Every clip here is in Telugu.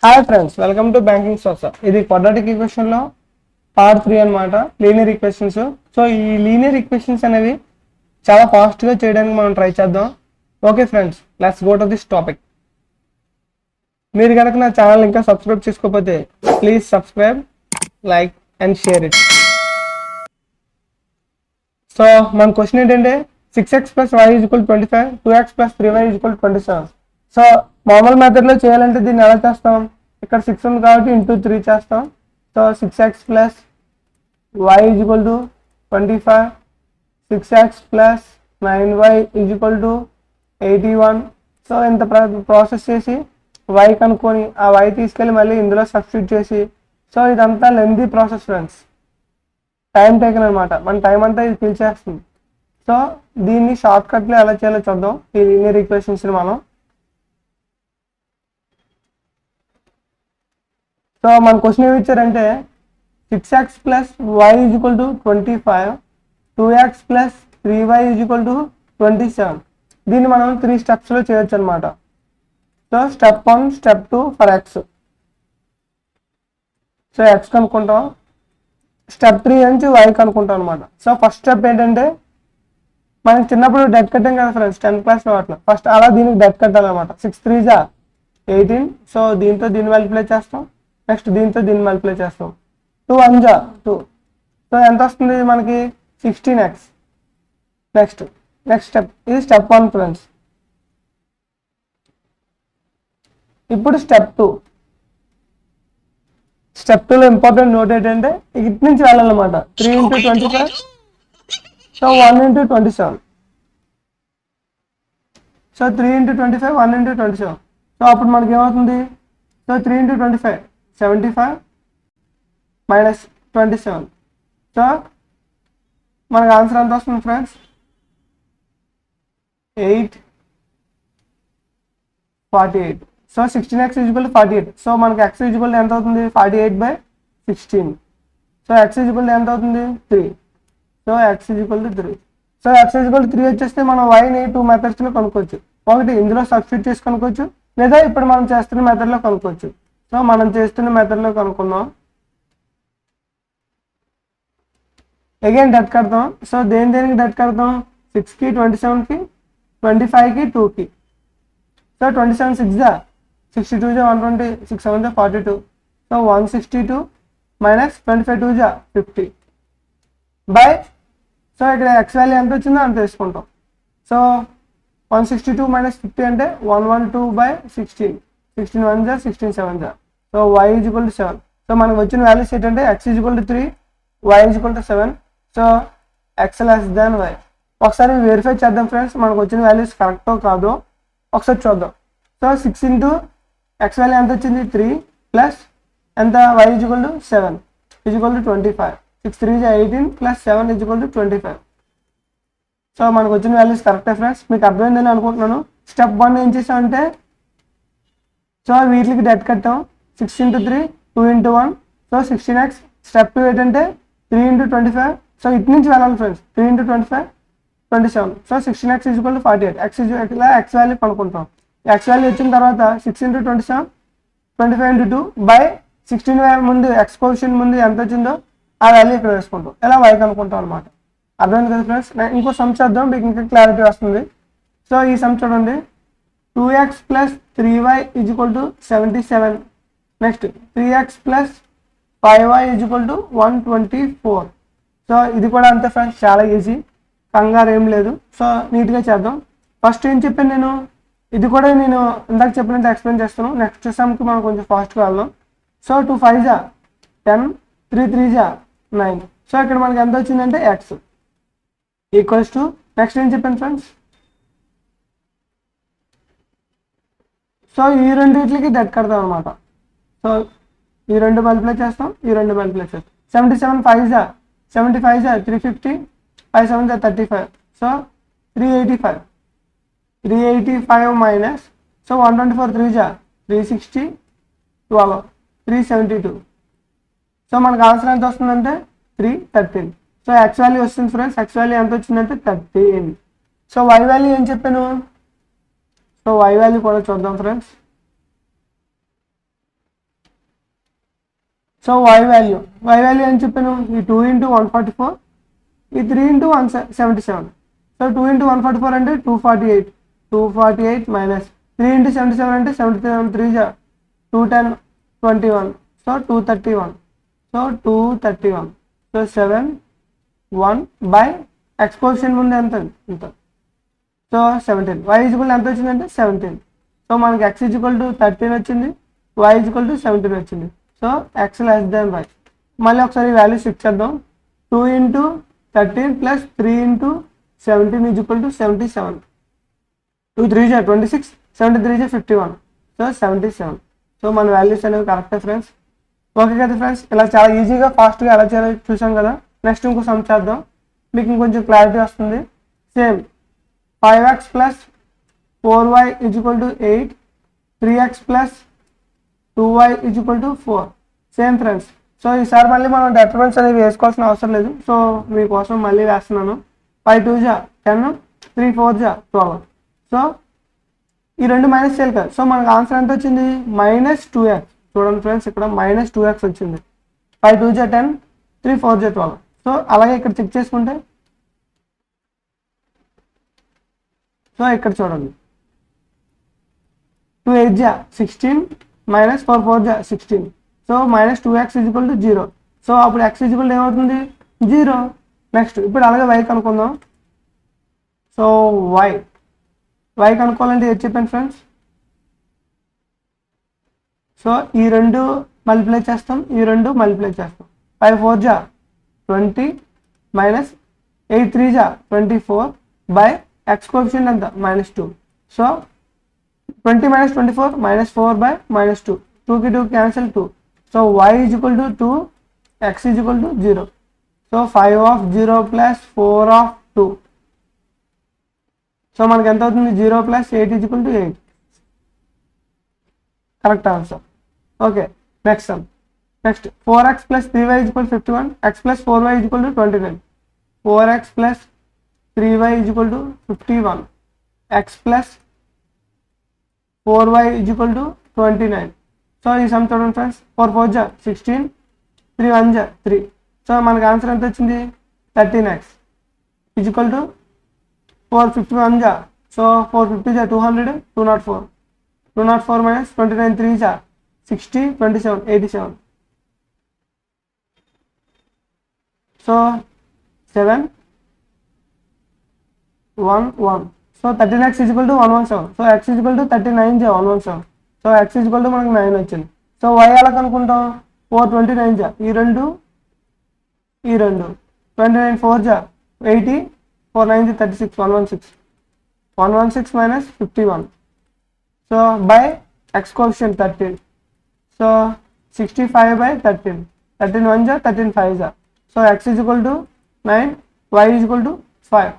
Hi friends, welcome to banking సోసా. ఇది క్వాడ్రాటిక్ ఈక్వేషన్ లో పార్ట్ 3 అన్నమాట, లీనియర్ ఈక్వేషన్స్. సో ఈ లీనియర్ ఈక్వేషన్స్ అనేవి చాలా ఫాస్ట్ గా చేయడానికి మనం ట్రై చేద్దాం. Okay friends, let's go to this topic. మీరు కనుక నా ఛానల్ ఇంకా సబ్స్క్రైబ్ చేసుకోకపోతే please subscribe, like and share it. So మన క్వశ్చన్ ఏంటంటే 6x + y = 25, 2x + 3y = 27. So మామూలు మెథడ్ లో చేయాలంటే దీన్ని ఎలా చేస్తాం? ఇక్కడ 6 ఉంది కాబట్టి ఇంటూ 3 చేస్తాం. So 6x + y = 25, 6x + 9y = 81. So ఇంత ప్రాసెస్ చేసి y కనుక్కొని ఆ y తీసుకెళ్ళి మళ్ళీ ఇందులో సబ్స్టిట్యూట్ చేసి, సో ఇదంతా lengthy process friends, time taken అనమాట. మన టైం అంతా ఇది ఫిల్ చేస్తుంది. సో దీన్ని షార్ట్ కట్లో ఎలా చేయాలో చూద్దాం ఈ లీనియర్ ఈక్వేషన్స్ మనం. సో మన క్వశ్చన్ ఏమి ఇచ్చారంటే 6x + y = 25, 2x + 3y = 27. దీన్ని మనం 3 స్టెప్స్లో చేయొచ్చు అనమాట. So step 1, step 2 for x. So x కనుక్కుంటాం. స్టెప్ 3 నుంచి y కనుక్కుంటాం అనమాట. సో ఫస్ట్ స్టెప్ ఏంటంటే, మనకి చిన్నప్పుడు డెట్ కట్టాం కదా ఫ్రెండ్స్ 10th క్లాస్లో అట్లా. ఫస్ట్ అలా దీనికి డెట్ కట్టాలన్నమాట. 6 3 = 18. సో దీంతో దీన్ని మల్టిప్లై చేస్తాం. నెక్స్ట్ దీంతో దీన్ని మల్టిప్లై చేస్తాం. 2 1 = 2. సో ఎంత వస్తుంది మనకి? 16x. నెక్స్ట్ స్టెప్, ఇది స్టెప్ 1 ఫ్రెండ్స్. ఇప్పుడు స్టెప్ 2. స్టెప్ 2లో ఇంపార్టెంట్ నోట్ ఏంటంటే ఇటు నుంచి వెళ్ళాలన్నమాట. 3 × 25, సో 1 × 27. సో 3 × 25, 1 × 27. సో అప్పుడు మనకి ఏమవుతుంది? So 3 × 25 75 minus 27. సో మనకు ఆన్సర్ ఎంత వస్తుంది ఫ్రెండ్స్? 848. So 16x = 48. సో మనకి x = ఎంత అవుతుంది? 48/16. సో x = ఎంత అవుతుంది? 3. So x = 3. సో x = 3 వచ్చేస్తే మనం yని 2 మెథడ్స్లో కనుక్కోవచ్చు. ఒకటి ఇందులో సబ్స్టిట్యూట్ చేసి కనుక్కోవచ్చు, లేదా ఇప్పుడు మనం చేస్తున్న మెథడ్లో కనుక్కోవచ్చు. సో మనం చేస్తున్న మెథడ్లో కనుక్కుందాం. అగైన్ డెట్ కడతాం. సో దేనికి డెట్ కడతాం? 6కి 27కి 25కి 2కి. So 27 6 = 62 = 120, 6 7 = 42. So 162 minus 25 2 = 50 by, so ఇక్కడ ఎక్స్ వాల్యూ ఎంత వచ్చిందో అంత తీసుకుంటాం. సో 162 మైనస్ 50 అంటే 112/16. 16 1 = 16 7 = సో y = 7. సో మనకు వచ్చిన వాల్యూస్ ఏంటంటే x = 3, y = 7. So x y. ఒకసారి వెరిఫై చేద్దాం ఫ్రెండ్స్, మనకు వచ్చిన వాల్యూస్ కరెక్టో కాదో ఒకసారి చూద్దాం. సో 6 × x వాల్యూ ఎంత వచ్చింది? 3 ప్లస్ ఎంత? y = 7 = 25. 6 3 = 18 ప్లస్ 7 = 25. సో మనకు వచ్చిన వాల్యూస్ కరెక్టే ఫ్రెండ్స్. మీకు అర్థమైందని అనుకుంటున్నాను. స్టెప్ 1 ఏం చేసామంటే, సో వీటికి డెట్ కట్టాం. 6 × 3 2 × 1, సో 16x. స్టెప్ 2 ఏంటంటే 3 × 25. సో ఇటు నుంచి వెళ్ళాలి friends. 3 × 25 27. So 16x = 48. x value కనుక్కుంటాం. x వాల్యూ వచ్చిన తర్వాత 6 × 27 25 × 2 బై 16 ముందు x కోఎఫిషియంట్ ముందు ఎంత వచ్చిందో ఆ వాల్యూ ఇక్కడ వేసుకుంటాం. ఇలా y కనుక్కుంటాం అనమాట. అర్థమైంది కదా ఫ్రెండ్స్? ఇంకో సమ్ చేద్దాం, మీకు ఇంకా క్లారిటీ వస్తుంది. సో ఈ సమ్ చూడండి. 2x + 3y = 77. Next 3x + 5y = 124. So ఇది కూడా అంతే ఫ్రెండ్స్, చాలా ఈజీ, కంగారు ఏం లేదు. సో నీట్గా చేద్దాం. ఫస్ట్ ఏం చెప్పాను నేను, ఇది కూడా నేను ఇందాక చెప్పినంత ఎక్స్ప్లెయిన్ చేస్తాను. నెక్స్ట్ సమ్కి మనం కొంచెం ఫాస్ట్గా వెళ్దాం. సో 2 5 = 10, 3 3 = 9. సో ఇక్కడ మనకి ఎంత వచ్చిందంటే x ఈక్వల్స్ టు, నెక్స్ట్ ఏం చెప్పాను ఫ్రెండ్స్, సో ఈ రెండింటికి డెట్ కడతాం అనమాట. సో ఈ రెండు మల్టిప్లై చేస్తాం, ఈ రెండు మల్టిప్లై చేస్తాం. 77 5 = 75 = 350, 5 7 = 35. So 385 minus, so 124 3 = 360, 12 372. సో మనకు ఆన్సర్ ఎంత వస్తుందంటే 313. సో x వాల్యూ వస్తుంది ఫ్రెండ్స్. x వాల్యూ ఎంత వచ్చిందంటే 13. సో y వాల్యూ ఏం చెప్పాను? సో y వాల్యూ కూడా చూద్దాం ఫ్రెండ్స్. సో y వాల్యూ అని చెప్పాను, ఈ 2 into 144, ఈ 3 into 177. సో 2 into 144 అంటే 248 minus 3 into 77 అంటే 77 3 జా 210 21, so 231, so 231, so 7 1 by x coefficient ముందు ఎంత ఇంత, సో 17. y ఈక్వల్ ఎంత వచ్చిందంటే 17. సో మనకి x ఈక్వల్ టు 13 వచ్చింది, y ఈక్వల్ టు 17 వచ్చింది. So x less than y. మళ్ళీ ఒకసారి వాల్యూ షిఫ్ట్ చేద్దాం. 2 into 13 plus 3 into 17 is equal to 77. 2 3 is 26, 73 is 51. So 77. So మన వాల్యూస్ అనేవి కరెక్టే ఫ్రెండ్స్. ఓకే కదా ఫ్రెండ్స్, ఇలా చాలా ఈజీగా ఫాస్ట్గా ఎలా చేయాలో చూసాం కదా. నెక్స్ట్ ఇంకో సమ్ చేద్దాం, మీకు ఇంకొంచెం క్లారిటీ వస్తుంది. Same 5x plus 4y is equal to 8, 3x plus 2y is equal to 4. Same friends. So ఈసారి మళ్ళీ మనం డెటర్మెంట్స్ అనేవి వేసుకోవాల్సిన అవసరం లేదు. సో మీకోసం మళ్ళీ వేస్తున్నాను. 5 2 జా 10, 3 4 జా 12. సో ఈ రెండు మైనస్ చేయాలి కదా. సో మనకు ఆన్సర్ ఎంత వచ్చింది, -2x. చూడండి ఫ్రెండ్స్, ఇక్కడ -2x వచ్చింది. 5 2 జా 10, 3 4 జా 12. సో అలాగే ఇక్కడ చెక్ చేసుకుంటే, సో ఇక్కడ చూడండి 2 8 జా 16 minus 4 4 జా 16. So -2x is equal to 0. So అప్పుడు x is equal to ఏమవుతుంది, 0. నెక్స్ట్ ఇప్పుడు అలాగే y కనుక్కుందాం. సో y కనుక్కోవాలంటే ఏది చెప్పాను ఫ్రెండ్స్. సో ఈ రెండు మల్టిప్లై చేస్తాం, ఈ రెండు మల్టిప్లై చేస్తాం. 5 4 జా 20 minus 8 3 జా 24 by x కోఎఫిషియంట్ ఎంత -2. So 20 minus 24 -4 by -2. 2 की 2 cancel 2. So y is equal to 2, x is equal to 0. So 5 of 0 plus 4 of 2. So మనకి ఎంత అవుతుంది, 0 plus 8 is equal to 8. Correct answer. Okay, next some. Next 4x plus 3y is equal to 51, x plus 4y is equal to 29. 4x plus 3y is equal to 51, x plus 4y is equal to 29. So ఈ సమ్ చూడండి ఫ్రెండ్స్, 4 4 జా 16, 3 1 జా 3. సో మనకు ఆన్సర్ ఎంత వచ్చింది, 13x is equal to 451 జా, సో 450 జా 200, 204. 204 minus 29 3 జా 60, 27 87. So 7 1 1. So 13x is equal to 117. So x is equal to 39 జా 117. So x is equal to మనకు 9 వచ్చింది. సో y ఎలా కనుక్కుంటాం, 429 జా ఈ రెండు 29 4 జా 80, 4 9 జా 36, 116 minus 51. So by x coefficient 13. So 65 by 13, 13 1 జా 13 5 జా. So x is equal to 9, y is equal to 5.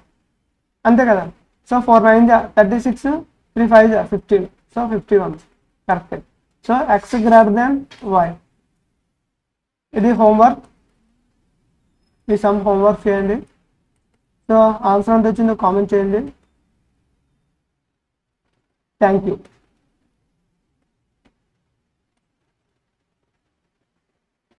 అంతే కదా. సో 4 9 జా 36, 3 5 జా 15. So 51 correct. So x greater than y. ఇది హోంవర్క్, ఈ సమ్ హోంవర్క్ చేయండి. సో ఆన్సర్ ఎంత వచ్చిందో కామెంట్ చేయండి. Thank you.